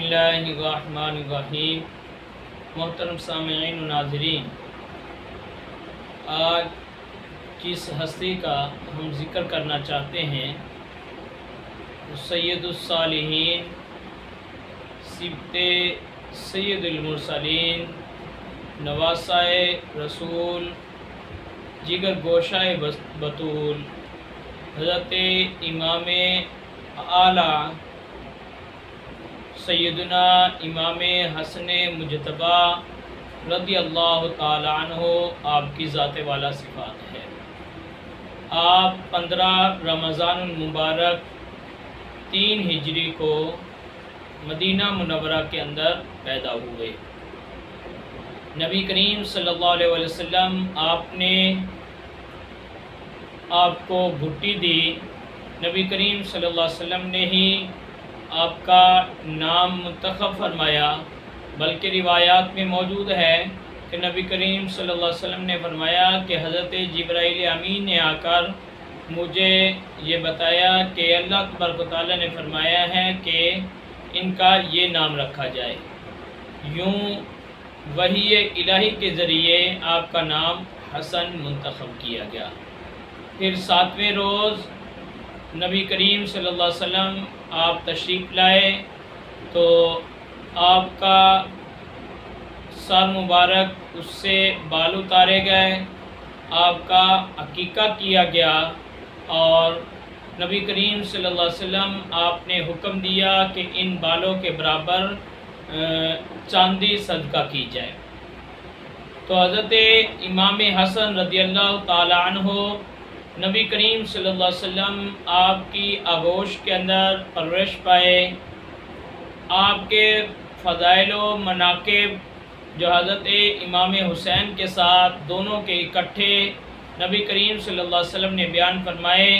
اللہ الرحمن الرحیم۔ محترم سامعین و ناظرین، آج جس ہستی کا ہم ذکر کرنا چاہتے ہیں سید الصالحین، سبط سید المرسلین، نواسۂ رسول، جگر گوشۂ بطول، حضرت امام اعلیٰ سیدنا امام حسن مجتبی رضی اللہ تعالی عنہ آپ کی ذات والا صفات ہے۔ آپ 15 رمضان المبارک 3 ہجری کو مدینہ منورہ کے اندر پیدا ہوئے۔ نبی کریم صلی اللہ علیہ وسلم آپ نے آپ کو گھٹی دی۔ نبی کریم صلی اللہ علیہ وسلم نے ہی آپ کا نام منتخب فرمایا، بلکہ روایات میں موجود ہے کہ نبی کریم صلی اللہ علیہ وسلم نے فرمایا کہ حضرت جبرائیل امین نے آ کر مجھے یہ بتایا کہ اللہ تبارک و تعالیٰ نے فرمایا ہے کہ ان کا یہ نام رکھا جائے۔ یوں وحی الہی کے ذریعے آپ کا نام حسن منتخب کیا گیا۔ پھر 7ویں روز نبی کریم صلی اللہ علیہ وسلم آپ تشریف لائے تو آپ کا سر مبارک اس سے بال اتارے گئے، آپ کا عقیقہ کیا گیا، اور نبی کریم صلی اللہ علیہ وسلم آپ نے حکم دیا کہ ان بالوں کے برابر چاندی صدقہ کی جائے۔ تو حضرت امام حسن رضی اللہ تعالی عنہ نبی کریم صلی اللہ علیہ وسلم آپ کی آغوش کے اندر پرورش پائے۔ آپ کے فضائل و مناقب جو حضرت امام حسین کے ساتھ دونوں کے اکٹھے نبی کریم صلی اللہ علیہ وسلم نے بیان فرمائے،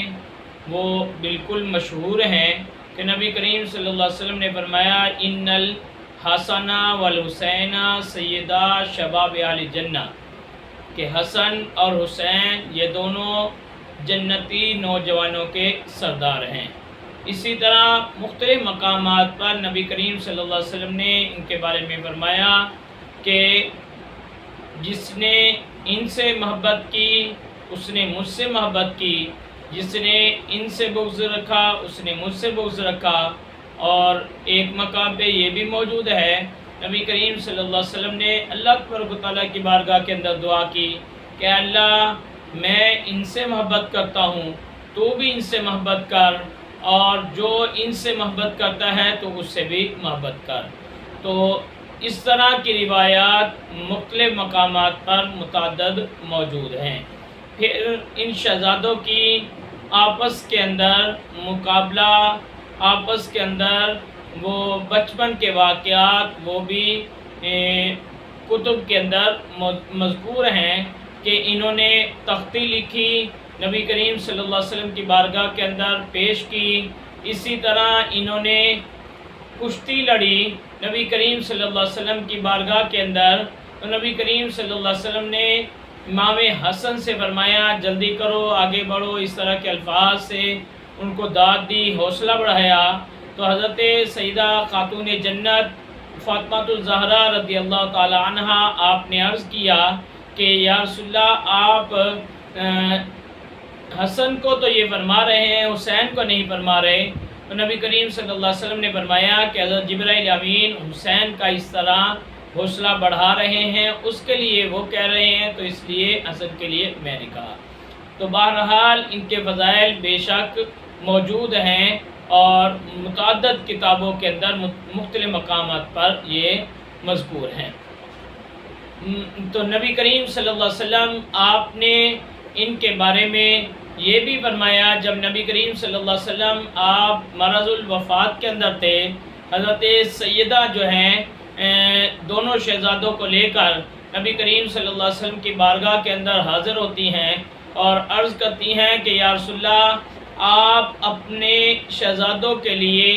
وہ بالکل مشہور ہیں کہ نبی کریم صلی اللہ علیہ وسلم نے فرمایا ان الحسن والحسین سیدا شباب اہل جنہ، کہ حسن اور حسین یہ دونوں جنتی نوجوانوں کے سردار ہیں۔ اسی طرح مختلف مقامات پر نبی کریم صلی اللہ علیہ وسلم نے ان کے بارے میں فرمایا کہ جس نے ان سے محبت کی اس نے مجھ سے محبت کی، جس نے ان سے بغض رکھا اس نے مجھ سے بغض رکھا۔ اور ایک مقام پہ یہ بھی موجود ہے، نبی کریم صلی اللہ علیہ وسلم نے اللہ تبارک و تعالیٰ کی بارگاہ کے اندر دعا کی کہ اللہ میں ان سے محبت کرتا ہوں، تو بھی ان سے محبت کر، اور جو ان سے محبت کرتا ہے تو اس سے بھی محبت کر۔ تو اس طرح کی روایات مختلف مقامات پر متعدد موجود ہیں۔ پھر ان شہزادوں کی آپس کے اندر مقابلہ، آپس کے اندر وہ بچپن کے واقعات وہ بھی کتب کے اندر مذکور ہیں کہ انہوں نے تختی لکھی، نبی کریم صلی اللہ علیہ وسلم کی بارگاہ کے اندر پیش کی۔ اسی طرح انہوں نے کشتی لڑی نبی کریم صلی اللہ علیہ وسلم کی بارگاہ کے اندر، تو نبی کریم صلی اللہ علیہ وسلم نے امام حسن سے فرمایا جلدی کرو، آگے بڑھو، اس طرح کے الفاظ سے ان کو داد دی، حوصلہ بڑھایا۔ تو حضرت سیدہ خاتون جنت فاطمہ الزہرا رضی اللہ تعالی عنہ آپ نے عرض کیا کہ یا رسول اللہ آپ حسن کو تو یہ فرما رہے ہیں، حسین کو نہیں فرما رہے۔ تو نبی کریم صلی اللہ علیہ وسلم نے فرمایا کہ حضرت جبرائیل امین حسین کا اس طرح حوصلہ بڑھا رہے ہیں، اس کے لیے وہ کہہ رہے ہیں، تو اس لیے حسن کے لیے میں نے کہا۔ تو بہرحال ان کے فضائل بے شک موجود ہیں، اور متعدد کتابوں کے اندر مختلف مقامات پر یہ مذکور ہیں۔ تو نبی کریم صلی اللہ علیہ وسلم آپ نے ان کے بارے میں یہ بھی فرمایا، جب نبی کریم صلی اللہ علیہ وسلم آپ مرض الوفات کے اندر تھے، حضرت سیدہ جو ہیں دونوں شہزادوں کو لے کر نبی کریم صلی اللہ علیہ وسلم کی بارگاہ کے اندر حاضر ہوتی ہیں اور عرض کرتی ہیں کہ یا رسول اللہ آپ اپنے شہزادوں کے لیے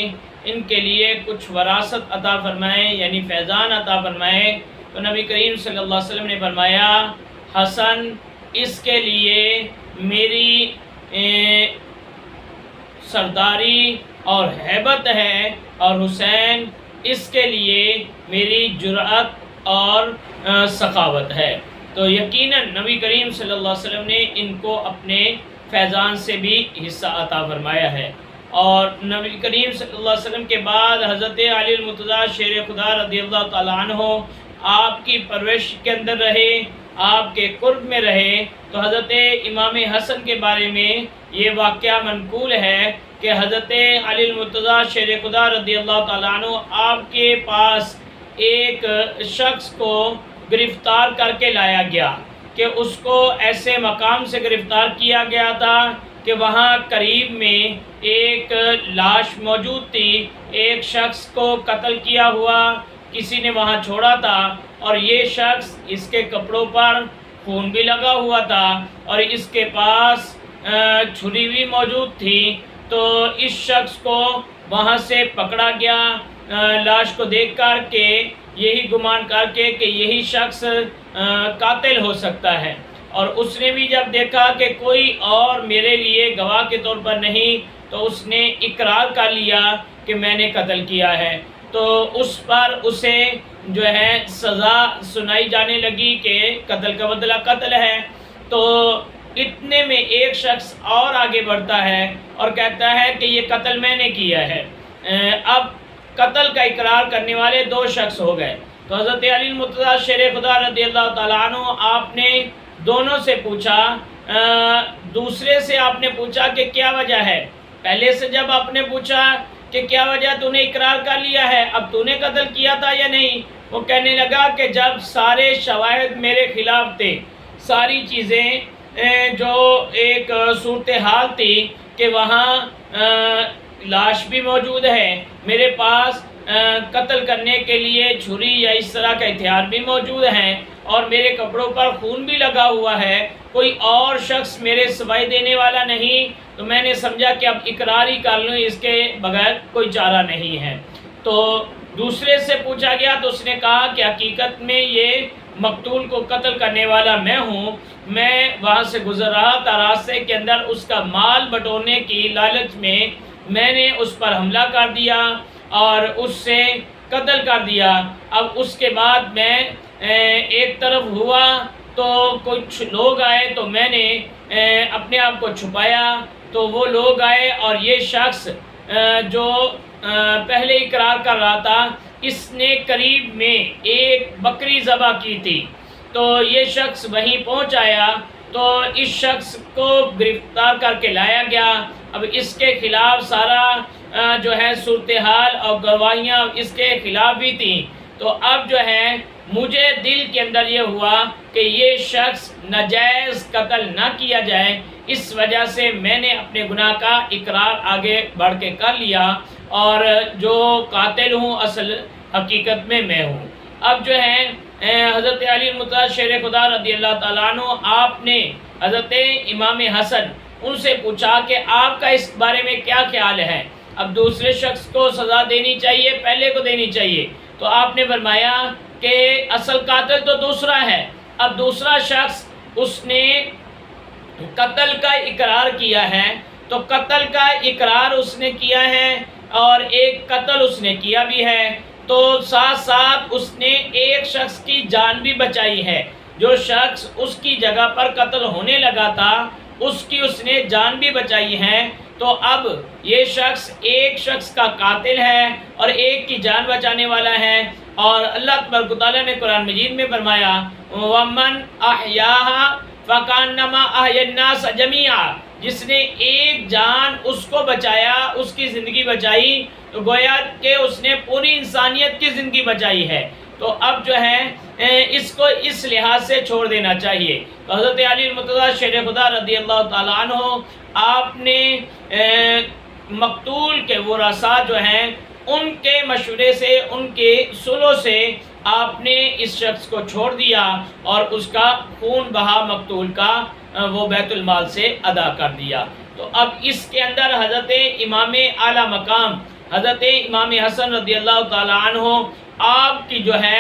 ان کے لیے کچھ وراثت عطا فرمائیں، یعنی فیضان عطا فرمائیں۔ تو نبی کریم صلی اللہ علیہ وسلم نے فرمایا حسن اس کے لیے میری سرداری اور ہیبت ہے، اور حسین اس کے لیے میری جرأت اور سخاوت ہے۔ تو یقیناً نبی کریم صلی اللہ علیہ وسلم نے ان کو اپنے فیضان سے بھی حصہ عطا فرمایا ہے۔ اور نبی کریم صلی اللہ علیہ وسلم کے بعد حضرت علی المرتضیٰ شیر خدا رضی اللہ تعالیٰ عنہ آپ کی پرورش کے اندر رہے، آپ کے قرب میں رہے۔ تو حضرت امام حسن کے بارے میں یہ واقعہ منقول ہے کہ حضرت علی المرتضیٰ شیر خدا رضی اللہ تعالیٰ عنہ آپ کے پاس ایک شخص کو گرفتار کر کے لایا گیا کہ اس کو ایسے مقام سے گرفتار کیا گیا تھا کہ وہاں قریب میں ایک لاش موجود تھی، ایک شخص کو قتل کیا ہوا کسی نے وہاں چھوڑا تھا، اور یہ شخص اس کے کپڑوں پر خون بھی لگا ہوا تھا اور اس کے پاس چھری بھی موجود تھی۔ تو اس شخص کو وہاں سے پکڑا گیا لاش کو دیکھ کر کے، یہی گمان کر کے کہ یہی شخص قاتل ہو سکتا ہے، اور اس نے بھی جب دیکھا کہ کوئی اور میرے لیے گواہ کے طور پر نہیں تو اس نے اقرار کر لیا کہ میں نے قتل کیا ہے۔ تو اس پر اسے جو ہے سزا سنائی جانے لگی کہ قتل کا بدلہ قتل ہے۔ تو اتنے میں ایک شخص اور آگے بڑھتا ہے اور کہتا ہے کہ یہ قتل میں نے کیا ہے۔ اب قتل کا اقرار کرنے والے دو شخص ہو گئے۔ تو حضرت علی المرتضیٰ شیر خدا رضی اللہ تعالیٰ عنہ آپ نے دونوں سے پوچھا، دوسرے سے آپ نے پوچھا کہ کیا وجہ ہے؟ پہلے سے جب آپ نے پوچھا کہ کیا وجہ تو نے اقرار کر لیا ہے، اب تو نے قتل کیا تھا یا نہیں؟ وہ کہنے لگا کہ جب سارے شواہد میرے خلاف تھے، ساری چیزیں جو ایک صورتحال تھی کہ وہاں لاش بھی موجود ہے، میرے پاس قتل کرنے کے لیے چھری یا اس طرح کا ہتھیار بھی موجود ہیں، اور میرے کپڑوں پر خون بھی لگا ہوا ہے، کوئی اور شخص میرے سوائے دینے والا نہیں، تو میں نے سمجھا کہ اب اقرار ہی کر لوں، اس کے بغیر کوئی چارہ نہیں ہے۔ تو دوسرے سے پوچھا گیا تو اس نے کہا کہ حقیقت میں یہ مقتول کو قتل کرنے والا میں ہوں، میں وہاں سے گزر رہا تھا، راستے کے اندر اس کا مال بٹورنے کی لالچ میں نے اس پر حملہ کر دیا اور اس سے قتل کر دیا۔ اب اس کے بعد میں ایک طرف ہوا تو کچھ لوگ آئے تو میں نے اپنے آپ کو چھپایا، تو وہ لوگ آئے اور یہ شخص جو پہلے اقرار کر رہا تھا، اس نے قریب میں ایک بکری ذبح کی تھی، تو یہ شخص وہیں پہنچ آیا، تو اس شخص کو گرفتار کر کے لایا گیا۔ اب اس کے خلاف سارا جو ہے صورتحال اور گواہیاں اس کے خلاف بھی تھیں، تو اب جو ہے مجھے دل کے اندر یہ ہوا کہ یہ شخص ناجائز قتل نہ کیا جائے، اس وجہ سے میں نے اپنے گناہ کا اقرار آگے بڑھ کے کر لیا، اور جو قاتل ہوں اصل حقیقت میں ہوں۔ اب جو ہے حضرت علی المرتضیٰ شیر خدا رضی اللہ تعالیٰ عنہ آپ نے حضرت امام حسن ان سے پوچھا کہ آپ کا اس بارے میں کیا خیال ہے، اب دوسرے شخص کو سزا دینی چاہیے پہلے کو دینی چاہیے؟ تو آپ نے فرمایا کہ اصل قاتل تو دوسرا ہے، اب دوسرا شخص اس نے قتل کا اقرار کیا ہے، تو قتل کا اقرار اس نے کیا ہے اور ایک قتل اس نے کیا بھی ہے، تو ساتھ ساتھ اس نے ایک شخص کی جان بھی بچائی ہے، جو شخص اس کی جگہ پر قتل ہونے لگا تھا اس نے جان بھی بچائی ہے۔ تو اب یہ شخص ایک شخص کا قاتل ہے اور ایک کی جان بچانے والا ہے، اور اللہ تبارک و تعالیٰ نے قرآن مجید میں فرمایا وَمَنْ أَحْيَاهَا فَكَأَنَّمَا أَحْيَا النَّاسَ جَمِيعًا، جس نے ایک جان اس کو بچایا، اس کی زندگی بچائی، تو گویا کہ اس نے پوری انسانیت کی زندگی بچائی ہے۔ تو اب جو ہے اس کو اس لحاظ سے چھوڑ دینا چاہیے۔ تو حضرت علی المرتضیٰ شیر خدا رضی اللہ تعالیٰ عنہ آپ نے مقتول کے ورثاء جو ہیں ان کے مشورے سے، ان کے صلح سے آپ نے اس شخص کو چھوڑ دیا اور اس کا خون بہا مقتول کا وہ بیت المال سے ادا کر دیا۔ تو اب اس کے اندر حضرت امام اعلیٰ مقام حضرت امام حسن رضی اللہ تعالیٰ عنہ آپ کی جو ہے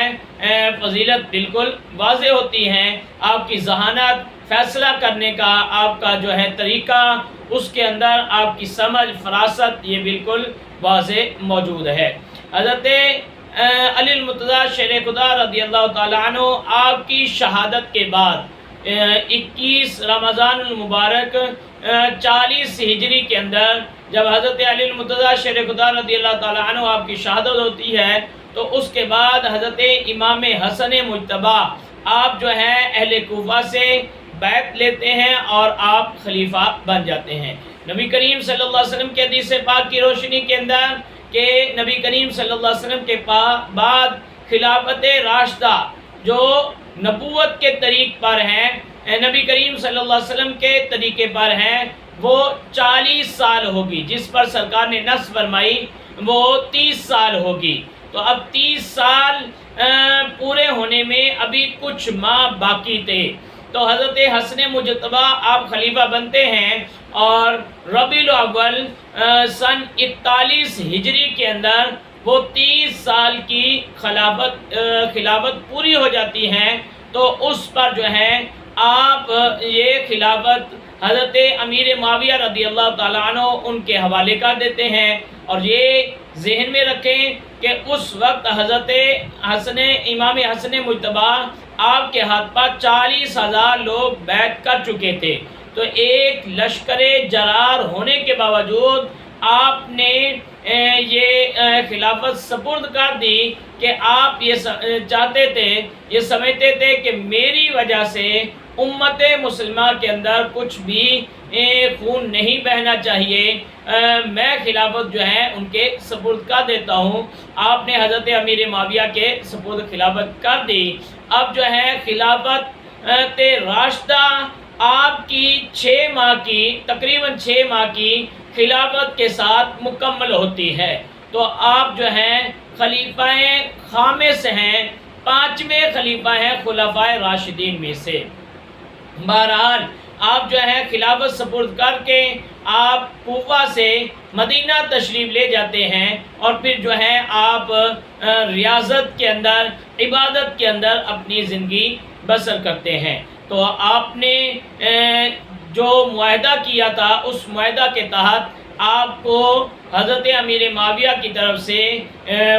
فضیلت بالکل واضح ہوتی ہے، آپ کی ذہانت، فیصلہ کرنے کا آپ کا جو ہے طریقہ، اس کے اندر آپ کی سمجھ، فراست، یہ بالکل واضح موجود ہے۔ حضرت علی المرتضیٰ شیر خدا رضی اللہ تعالیٰ عنہ آپ کی شہادت کے بعد 21 رمضان المبارک 40 ہجری کے اندر جب حضرت علی المرتضیٰ شیر خدا رضی اللہ تعالیٰ عنہ آپ کی شہادت ہوتی ہے تو اس کے بعد حضرت امام حسن مجتبی آپ جو ہے اہل کوفہ سے بیعت لیتے ہیں اور آپ خلیفہ بن جاتے ہیں۔ نبی کریم صلی اللہ علیہ وسلم کے حدیث پاک کی روشنی کے اندر کہ نبی کریم صلی اللہ علیہ وسلم کے بعد خلافت راشدہ جو نبوت کے طریق پر ہیں، نبی کریم صلی اللہ علیہ وسلم کے طریقے پر ہیں، وہ 40 سال ہوگی، جس پر سرکار نے نص فرمائی وہ 30 سال ہوگی۔ تو اب 30 سال پورے ہونے میں ابھی کچھ ماہ باقی تھے، تو حضرت حسن مجتبی آپ خلیفہ بنتے ہیں اور ربیع الاول سن 41 ہجری کے اندر وہ 30 سال کی خلافت پوری ہو جاتی ہے۔ تو اس پر جو ہے آپ یہ خلافت حضرت امیر معاویہ رضی اللہ تعالیٰ عنہ ان کے حوالے کر دیتے ہیں، اور یہ ذہن میں رکھیں کہ اس وقت حضرت امام حسن مجتبی آپ کے ہاتھ پر 40,000 لوگ بیعت کر چکے تھے۔ تو ایک لشکر جرار ہونے کے باوجود آپ نے یہ خلافت سپرد کر دی کہ آپ یہ چاہتے تھے، یہ سمجھتے تھے کہ میری وجہ سے امت مسلمہ کے اندر کچھ بھی خون نہیں بہنا چاہیے، میں خلافت جو ہے ان کے سپرد کر دیتا ہوں۔ آپ نے حضرت امیر معاویہ کے سپرد خلافت کر دی۔ اب جو ہے خلافت راشدہ آپ کی 6 ماہ کی تقریباً 6 ماہ کی خلافت کے ساتھ مکمل ہوتی ہے۔ تو آپ جو ہیں خلیفہ خامس ہیں، 5ویں خلیفہ ہیں خلفائے راشدین میں سے۔ بہرحال آپ جو ہے خلافت سپرد کر کے آپ کوفہ سے مدینہ تشریف لے جاتے ہیں، اور پھر جو ہے آپ ریاضت کے اندر عبادت کے اندر اپنی زندگی بسر کرتے ہیں۔ تو آپ نے جو معاہدہ کیا تھا اس معاہدہ کے تحت آپ کو حضرت امیر معاویہ کی طرف سے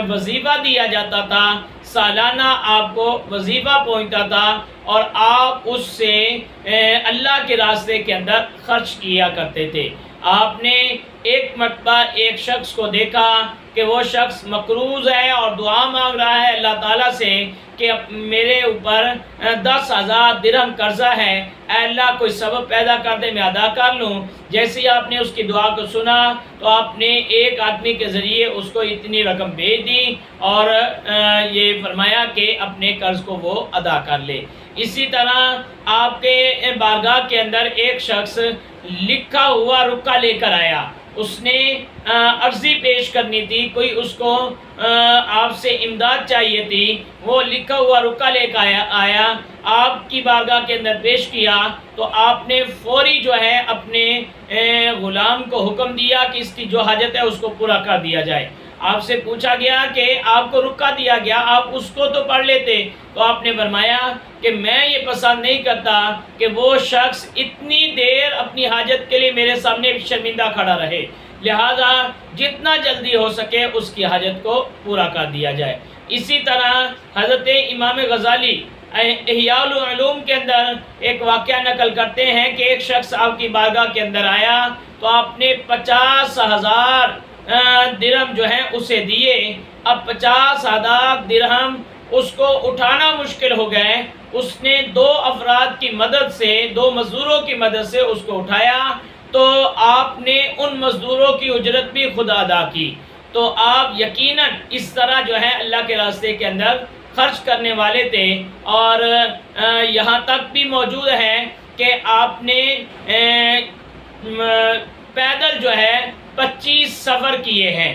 وظیفہ دیا جاتا تھا، سالانہ آپ کو وظیفہ پہنچتا تھا، اور آپ اس سے اللہ کے راستے کے اندر خرچ کیا کرتے تھے۔ آپ نے ایک مرتبہ ایک شخص کو دیکھا کہ وہ شخص مقروض ہے اور دعا مانگ رہا ہے اللہ تعالیٰ سے کہ میرے اوپر 10,000 درہم قرضہ ہے، اے اللہ کوئی سبب پیدا کر دے میں ادا کر لوں۔ جیسے ہی آپ نے اس کی دعا کو سنا تو آپ نے ایک آدمی کے ذریعے اس کو اتنی رقم بھیج دی اور یہ فرمایا کہ اپنے قرض کو وہ ادا کر لے۔ اسی طرح آپ کے بارگاہ کے اندر ایک شخص لکھا ہوا رکا لے کر آیا، اس نے عرضی پیش کرنی تھی، کوئی اس کو آپ سے امداد چاہیے تھی، وہ لکھا ہوا رکا لے کر آیا، آپ کی بارگاہ کے اندر پیش کیا تو آپ نے فوری جو ہے اپنے غلام کو حکم دیا کہ اس کی جو حاجت ہے اس کو پورا کر دیا جائے۔ آپ سے پوچھا گیا کہ آپ کو رکا دیا گیا، آپ اس کو تو پڑھ لیتے، تو آپ نے فرمایا کہ میں یہ پسند نہیں کرتا کہ وہ شخص اتنی دیر اپنی حاجت کے لیے میرے سامنے شرمندہ کھڑا رہے، لہذا جتنا جلدی ہو سکے اس کی حاجت کو پورا کر دیا جائے۔ اسی طرح حضرت امام غزالی احیاء العلوم کے اندر ایک واقعہ نقل کرتے ہیں کہ ایک شخص آپ کی بارگاہ کے اندر آیا تو آپ نے 50,000 درہم جو ہیں اسے دیے۔ اب 50,000 درہم اس کو اٹھانا مشکل ہو گئے، اس نے 2 افراد کی مدد سے، 2 مزدوروں کی مدد سے اس کو اٹھایا، تو آپ نے ان مزدوروں کی اجرت بھی خود ادا کی۔ تو آپ یقیناً اس طرح جو ہے اللہ کے راستے کے اندر خرچ کرنے والے تھے، اور یہاں تک بھی موجود ہے کہ آپ نے پیدل جو ہے 25 سفر کیے ہیں،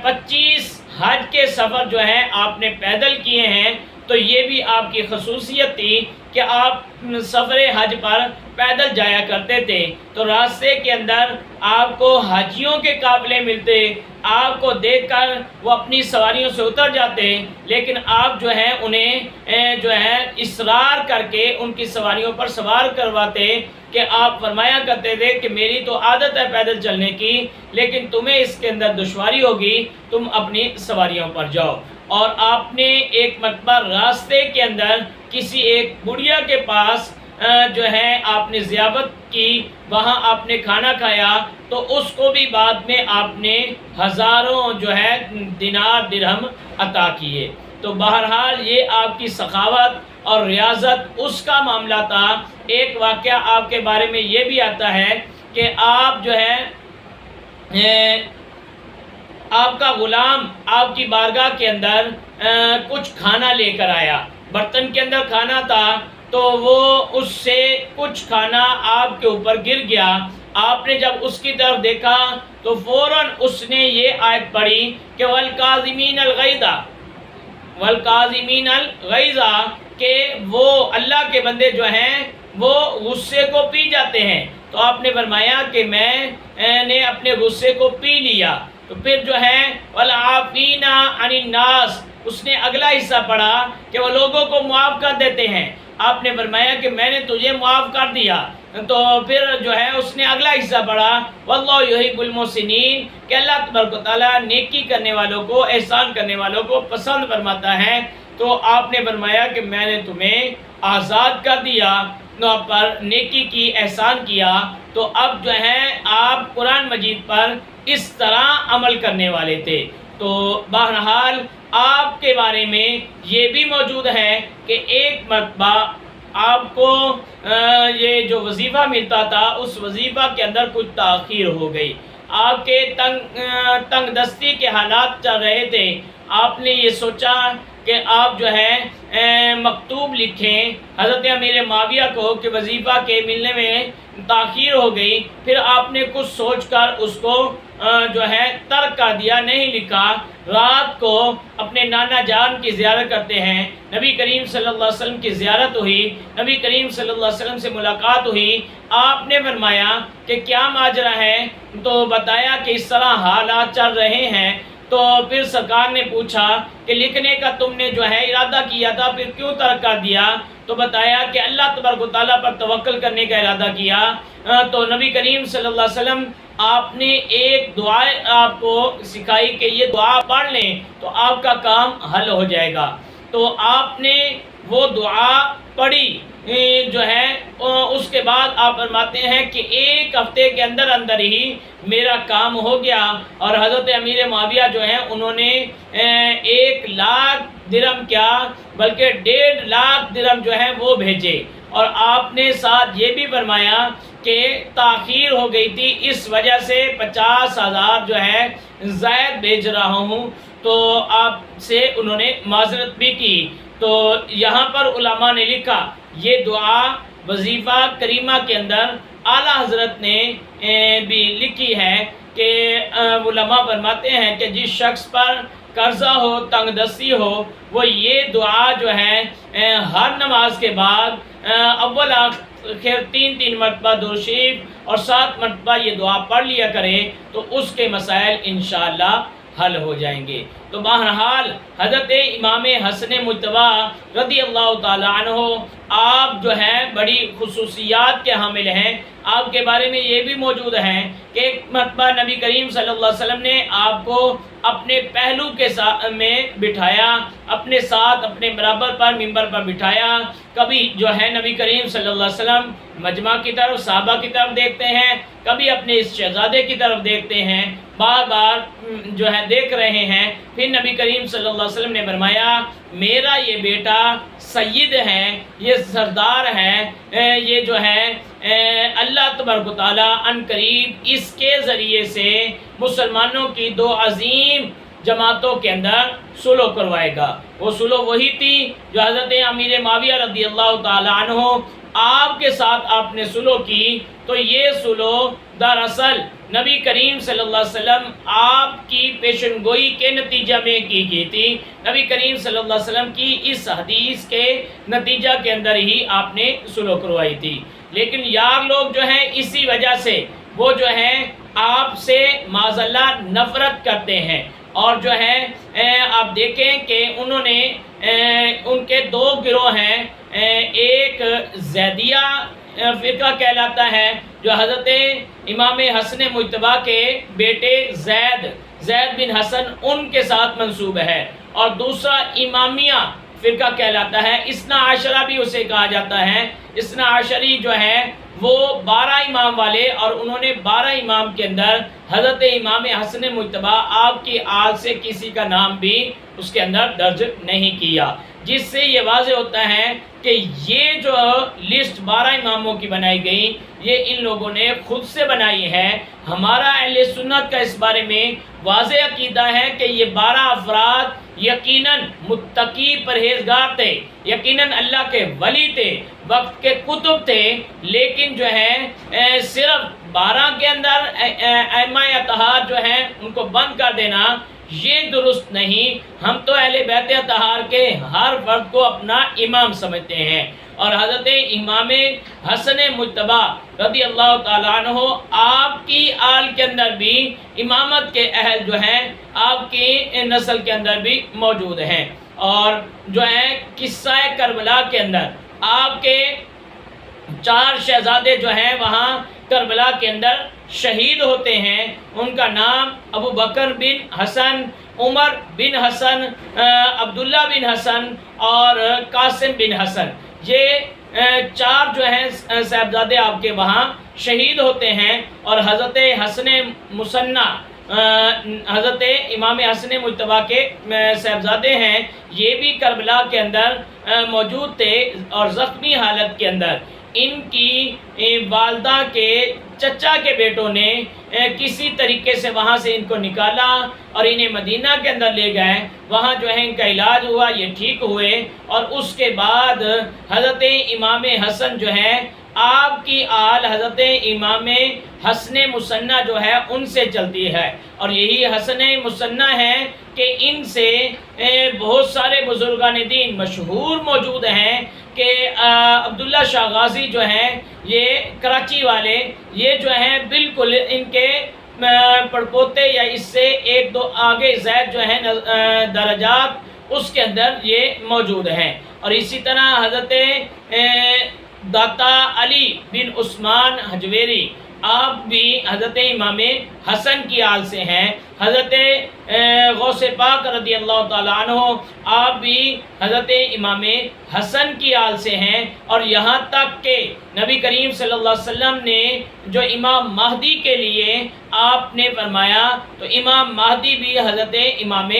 25 حج کے سفر جو ہیں آپ نے پیدل کیے ہیں۔ تو یہ بھی آپ کی خصوصیت تھی کہ آپ سفر حج پر پیدل جایا کرتے تھے تو راستے کے اندر آپ کو حاجیوں کے قافلے ملتے، آپ کو دیکھ کر وہ اپنی سواریوں سے اتر جاتے، لیکن آپ جو ہے انہیں جو ہے اصرار کر کے ان کی سواریوں پر سوار کرواتے کہ آپ فرمایا کرتے تھے کہ میری تو عادت ہے پیدل چلنے کی، لیکن تمہیں اس کے اندر دشواری ہوگی، تم اپنی سواریوں پر جاؤ۔ اور آپ نے ایک مرتبہ راستے کے اندر کسی ایک بڑھیا کے پاس جو ہے آپ نے ضیافت کی، وہاں آپ نے کھانا کھایا، تو اس کو بھی بعد میں آپ نے ہزاروں جو ہے دینار درہم عطا کیے۔ تو بہرحال یہ آپ کی سخاوت اور ریاضت اس کا معاملہ تھا۔ ایک واقعہ آپ کے بارے میں یہ بھی آتا ہے کہ آپ جو ہے آپ کا غلام آپ کی بارگاہ کے اندر کچھ کھانا لے کر آیا، برتن کے اندر کھانا تھا، تو وہ اس سے کچھ کھانا آپ کے اوپر گر گیا۔ آپ نے جب اس کی طرف دیکھا تو فوراً اس نے یہ آیت پڑھی کہ وَالْكَاظِمِينَ الْغَيْظَ وَالْكَاظِمِينَ الْغَيْظَ، کہ وہ اللہ کے بندے جو ہیں وہ غصے کو پی جاتے ہیں۔ تو آپ نے فرمایا کہ میں نے اپنے غصے کو پی لیا۔ تو پھر جو ہے وَالْعَافِينَ عَنِ النَّاسِ، اس نے اگلا حصہ پڑھا کہ وہ لوگوں کو معاف کر دیتے ہیں۔ آپ نے فرمایا کہ میں نے تجھے معاف کر دیا۔ تو پھر جو ہے اس نے اگلا حصہ پڑھا وَاللَّهُ يُحِبُّ الْمُحْسِنِينَ، کہ اللہ تبارک و تعالیٰ نیکی کرنے والوں کو، احسان کرنے والوں کو پسند فرماتا ہے۔ تو آپ نے فرمایا کہ میں نے تمہیں آزاد کر دیا، پر نیکی کی، احسان کیا۔ تو اب جو ہے آپ قرآن مجید پر اس طرح عمل کرنے والے تھے۔ تو بہرحال آپ کے بارے میں یہ بھی موجود ہے کہ ایک مرتبہ آپ کو یہ جو وظیفہ ملتا تھا اس وظیفہ کے اندر کچھ تاخیر ہو گئی، آپ کے تنگ دستی کے حالات چل رہے تھے۔ آپ نے یہ سوچا کہ آپ جو ہے مکتوب لکھیں حضرت امیر معاویہ کو کہ وظیفہ کے ملنے میں تاخیر ہو گئی۔ پھر آپ نے کچھ سوچ کر اس کو جو ہے ترک کر دیا، نہیں لکھا۔ رات کو اپنے نانا جان کی زیارت کرتے ہیں، نبی کریم صلی اللہ علیہ وسلم کی زیارت ہوئی، نبی کریم صلی اللہ علیہ وسلم سے ملاقات ہوئی۔ آپ نے فرمایا کہ کیا ماجرا ہے؟ تو بتایا کہ اس طرح حالات چل رہے ہیں۔ تو پھر سرکار نے پوچھا کہ لکھنے کا تم نے جو ہے ارادہ کیا تھا، پھر کیوں ترک کر دیا؟ تو بتایا کہ اللہ تبارک و تعالیٰ پر توکل کرنے کا ارادہ کیا۔ تو نبی کریم صلی اللہ علیہ وسلم آپ نے ایک دعا آپ کو سکھائی کہ یہ دعا پڑھ لیں تو آپ کا کام حل ہو جائے گا۔ تو آپ نے وہ دعا پڑھی جو ہے، اس کے بعد آپ فرماتے ہیں کہ ایک ہفتے کے اندر اندر ہی میرا کام ہو گیا، اور حضرت امیر معاویہ جو ہیں انہوں نے 1,00,000 درہم کیا بلکہ 1.5 لاکھ درہم جو ہے وہ بھیجے۔ اور آپ نے ساتھ یہ بھی فرمایا کہ تاخیر ہو گئی تھی، اس وجہ سے 50,000 جو ہے زائد بھیج رہا ہوں۔ تو آپ سے انہوں نے معذرت بھی کی۔ تو یہاں پر علماء نے لکھا یہ دعا وظیفہ کریمہ کے اندر اعلیٰ حضرت نے بھی لکھی ہے کہ علماء فرماتے ہیں کہ جس شخص پر قرضہ ہو، تنگ دستی ہو، وہ یہ دعا جو ہے ہر نماز کے بعد اول آخر 3 مرتبہ درود شریف اور 7 مرتبہ یہ دعا پڑھ لیا کرے تو اس کے مسائل انشاءاللہ حل ہو جائیں گے۔ تو بہرحال حضرت امام حسن مجتبیٰ رضی اللہ تعالیٰ عنہ آپ جو ہے بڑی خصوصیات کے حامل ہیں۔ آپ کے بارے میں یہ بھی موجود ہے کہ ایک مرتبہ نبی کریم صلی اللہ علیہ وسلم نے آپ کو اپنے پہلو کے ساتھ میں بٹھایا، اپنے ساتھ اپنے برابر پر ممبر پر بٹھایا۔ کبھی جو ہے نبی کریم صلی اللہ علیہ وسلم مجمع کی طرف، صحابہ کی طرف دیکھتے ہیں، کبھی اپنے اس شہزادے کی طرف دیکھتے ہیں، بار بار جو ہے دیکھ رہے ہیں۔ پھر نبی کریم صلی اللہ علیہ وسلم نے فرمایا میرا یہ بیٹا سید ہے، یہ سردار ہے، یہ جو ہے اللہ تبارک و تعالیٰ ان قریب اس کے ذریعے سے مسلمانوں کی 2 عظیم جماعتوں کے اندر صلح کروائے گا۔ وہ صلح وہی تھی جو حضرت امیر معاویہ رضی اللہ تعالیٰ عنہ آپ کے ساتھ آپ نے صلح کی تو یہ صلح دراصل نبی کریم صلی اللہ علیہ وسلم آپ کی پیشن گوئی کے نتیجہ میں کی گئی تھی۔ نبی کریم صلی اللہ علیہ وسلم کی اس حدیث کے نتیجہ کے اندر ہی آپ نے صلح کروائی تھی۔ لیکن یار لوگ جو ہیں اسی وجہ سے وہ جو ہیں آپ سے معاذ اللہ نفرت کرتے ہیں، اور جو ہے آپ دیکھیں کہ انہوں نے ان کے دو گروہ ہیں، ایک زیدیہ فرقہ کہلاتا ہے جو حضرت امام حسن مجتبیٰ کے بیٹے زید بن حسن ان کے ساتھ منسوب ہے، اور دوسرا امامیہ فرقہ کہلاتا ہے، اثنا عشرہ بھی اسے کہا جاتا ہے۔ اثنا عشری جو ہے وہ 12 امام والے، اور انہوں نے 12 امام کے اندر حضرت امام حسن مجتبیٰ آپ کی آل سے کسی کا نام بھی اس کے اندر درج نہیں کیا، جس سے یہ واضح ہوتا ہے کہ یہ جو لسٹ 12 اماموں کی بنائی گئی یہ ان لوگوں نے خود سے بنائی ہے۔ ہمارا اہل سنت کا اس بارے میں واضح عقیدہ ہے کہ یہ 12 افراد یقیناً متقی پرہیزگار تھے، یقیناً اللہ کے ولی تھے، وقت کے کتب تھے، لیکن جو ہے صرف 12 کے اندر ائمہ اطہار جو ہیں ان کو بند کر دینا یہ درست نہیں۔ ہم تو اہل بیت اطہار کے ہر فرد کو اپنا امام سمجھتے ہیں، اور حضرت امام حسن مجتبیٰ رضی اللہ تعالیٰ عنہ آپ کی آل کے اندر بھی امامت کے اہل جو ہیں آپ کی نسل کے اندر بھی موجود ہیں۔ اور جو ہے قصہ کربلا کے اندر آپ کے 4 شہزادے جو ہیں وہاں کربلا کے اندر شہید ہوتے ہیں، ان کا نام ابو بکر بن حسن، عمر بن حسن، عبداللہ بن حسن اور قاسم بن حسن، یہ 4 جو ہیں صاحبزادے آپ کے وہاں شہید ہوتے ہیں، اور حضرت حسن مثنیٰ حضرت امام حسن مجتبیٰ کے صاحبزادے ہیں، یہ بھی کربلا کے اندر موجود تھے، اور زخمی حالت کے اندر ان کی والدہ کے چچا کے بیٹوں نے کسی طریقے سے وہاں سے ان کو نکالا اور انہیں مدینہ کے اندر لے گئے، وہاں جو ہے ان کا علاج ہوا، یہ ٹھیک ہوئے، اور اس کے بعد حضرت امام حسن جو ہے آپ کی آل حضرت امام حسن مثنیٰ جو ہے ان سے چلتی ہے، اور یہی حسن مثنیٰ ہے کہ ان سے بہت سارے بزرگان دین مشہور موجود ہیں، کہ عبداللہ شاہ غازی جو ہیں یہ کراچی والے، یہ جو ہیں بالکل ان کے پڑپوتے یا اس سے 1-2 آگے زید جو ہیں درجات اس کے اندر یہ موجود ہیں۔ اور اسی طرح حضرت داتا علی بن عثمان حجویری آپ بھی حضرت امام حسن کی آل سے ہیں، حضرت غوث پاک رضی اللہ تعالیٰ عنہ آپ بھی حضرت امام حسن کی آل سے ہیں، اور یہاں تک کہ نبی کریم صلی اللہ علیہ وسلم نے جو امام مہدی کے لیے آپ نے فرمایا تو امام مہدی بھی حضرت امام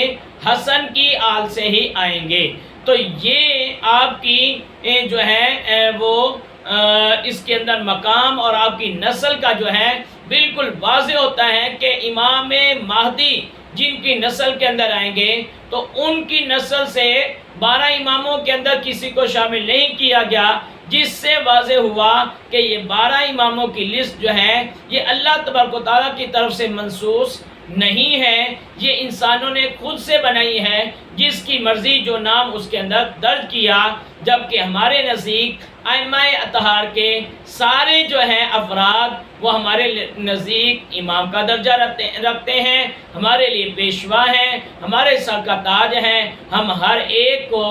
حسن کی آل سے ہی آئیں گے۔ تو یہ آپ کی جو ہے وہ اس کے اندر مقام اور آپ کی نسل کا جو ہے بالکل واضح ہوتا ہے کہ امام مہدی جن کی نسل کے اندر آئیں گے تو ان کی نسل سے 12 اماموں کے اندر کسی کو شامل نہیں کیا گیا، جس سے واضح ہوا کہ یہ 12 اماموں کی لسٹ جو ہے یہ اللہ تبارک و تعالیٰ کی طرف سے منسوخ نہیں ہے، یہ انسانوں نے خود سے بنائی ہے، جس کی مرضی جو نام اس کے اندر درج کیا، جبکہ ہمارے نزدیک ائمہ اطہار کے سارے جو ہیں افراد وہ ہمارے نزدیک امام کا درجہ رکھتے ہیں، ہمارے لیے پیشوا ہیں، ہمارے سر کا تاج ہیں، ہم ہر ایک کو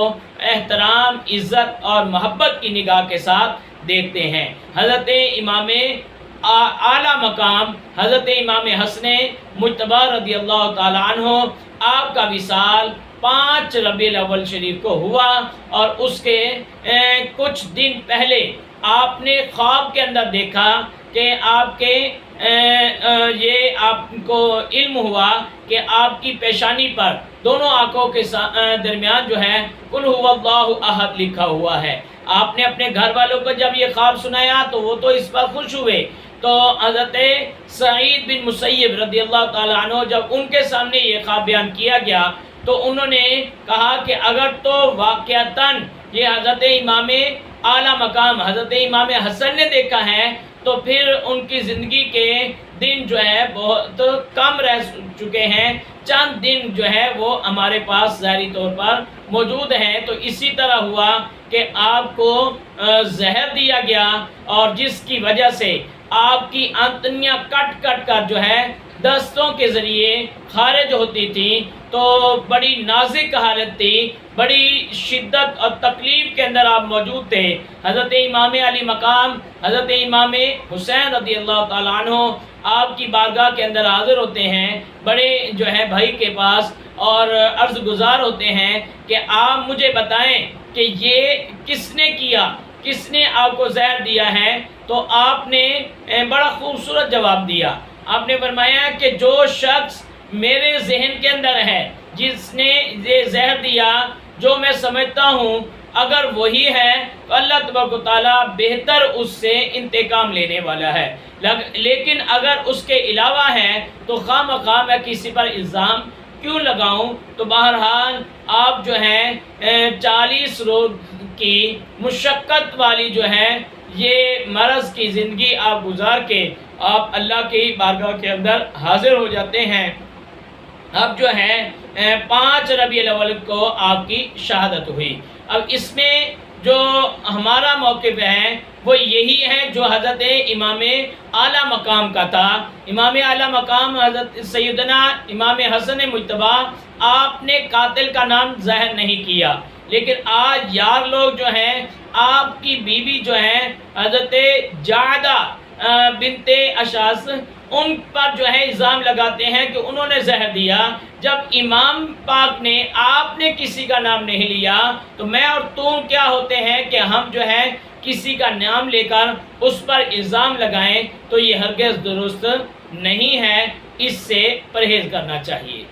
احترام، عزت اور محبت کی نگاہ کے ساتھ دیکھتے ہیں۔ حضرت امام اعلیٰ مقام حضرت امام حسن مجتبیٰ رضی اللہ تعالیٰ عنہ آپ کا وصال 5 ربیع الاول شریف کو ہوا، اور اس کے کچھ دن پہلے آپ نے خواب کے اندر دیکھا کہ آپ کے یہ آپ کو علم ہوا کہ آپ کی پیشانی پر دونوں آنکھوں کے درمیان جو ہے قل هو اللہ احد لکھا ہوا ہے۔ آپ نے اپنے گھر والوں کو جب یہ خواب سنایا تو وہ تو اس پر خوش ہوئے، تو حضرت سعید بن مسیب رضی اللہ تعالیٰ عنہ جب ان کے سامنے یہ خواب بیان کیا گیا تو انہوں نے کہا کہ اگر تو واقعتاً یہ حضرت امام اعلیٰ مقام حضرت امام حسن نے دیکھا ہے تو پھر ان کی زندگی کے دن جو ہے بہت کم رہ چکے ہیں، چند دن جو ہے وہ ہمارے پاس ظاہری طور پر موجود ہیں۔ تو اسی طرح ہوا کہ آپ کو زہر دیا گیا، اور جس کی وجہ سے آپ کی آنتڑیاں کٹ کٹ کر جو ہے دستوں کے ذریعے خارج ہوتی تھی، تو بڑی نازک حالت تھی، بڑی شدت اور تکلیف کے اندر آپ موجود تھے۔ حضرت امام علی مقام حضرت امام حسین رضی اللہ تعالیٰ عنہ آپ کی بارگاہ کے اندر حاضر ہوتے ہیں بڑے جو ہے بھائی کے پاس، اور عرض گزار ہوتے ہیں کہ آپ مجھے بتائیں کہ یہ کس نے کیا، کس نے آپ کو زہر دیا ہے؟ تو آپ نے بڑا خوبصورت جواب دیا۔ آپ نے فرمایا کہ جو شخص میرے ذہن کے اندر ہے، جس نے یہ زہر دیا، جو میں سمجھتا ہوں اگر وہی ہے تو اللہ تبارک و تعالیٰ بہتر اس سے انتقام لینے والا ہے، لیکن اگر اس کے علاوہ ہے تو خواہ مخواہ میں کسی پر الزام کیوں لگاؤں؟ تو بہرحال آپ جو ہے 40 روز کی مشقت والی جو ہے یہ مرض کی زندگی آپ گزار کے آپ اللہ کی بارگاہ کے اندر حاضر ہو جاتے ہیں۔ اب جو ہے 5 ربیع الاول کو آپ کی شہادت ہوئی۔ اب اس میں جو ہمارا موقف ہے وہ یہی ہے جو حضرت امام اعلیٰ مقام کا تھا۔ امام اعلیٰ مقام حضرت سیدنا امام حسن مجتبیٰ، آپ نے قاتل کا نام ظاہر نہیں کیا، لیکن آج یار لوگ جو ہیں آپ کی بیوی جو ہیں حضرت جعدہ بنت اشعث، ان پر جو ہے الزام لگاتے ہیں کہ انہوں نے زہر دیا، جب امام پاک نے آپ نے کسی کا نام نہیں لیا تو میں اور تم کیا ہوتے ہیں کہ ہم جو ہے کسی کا نام لے کر اس پر الزام لگائیں؟ تو یہ ہرگز درست نہیں ہے، اس سے پرہیز کرنا چاہیے۔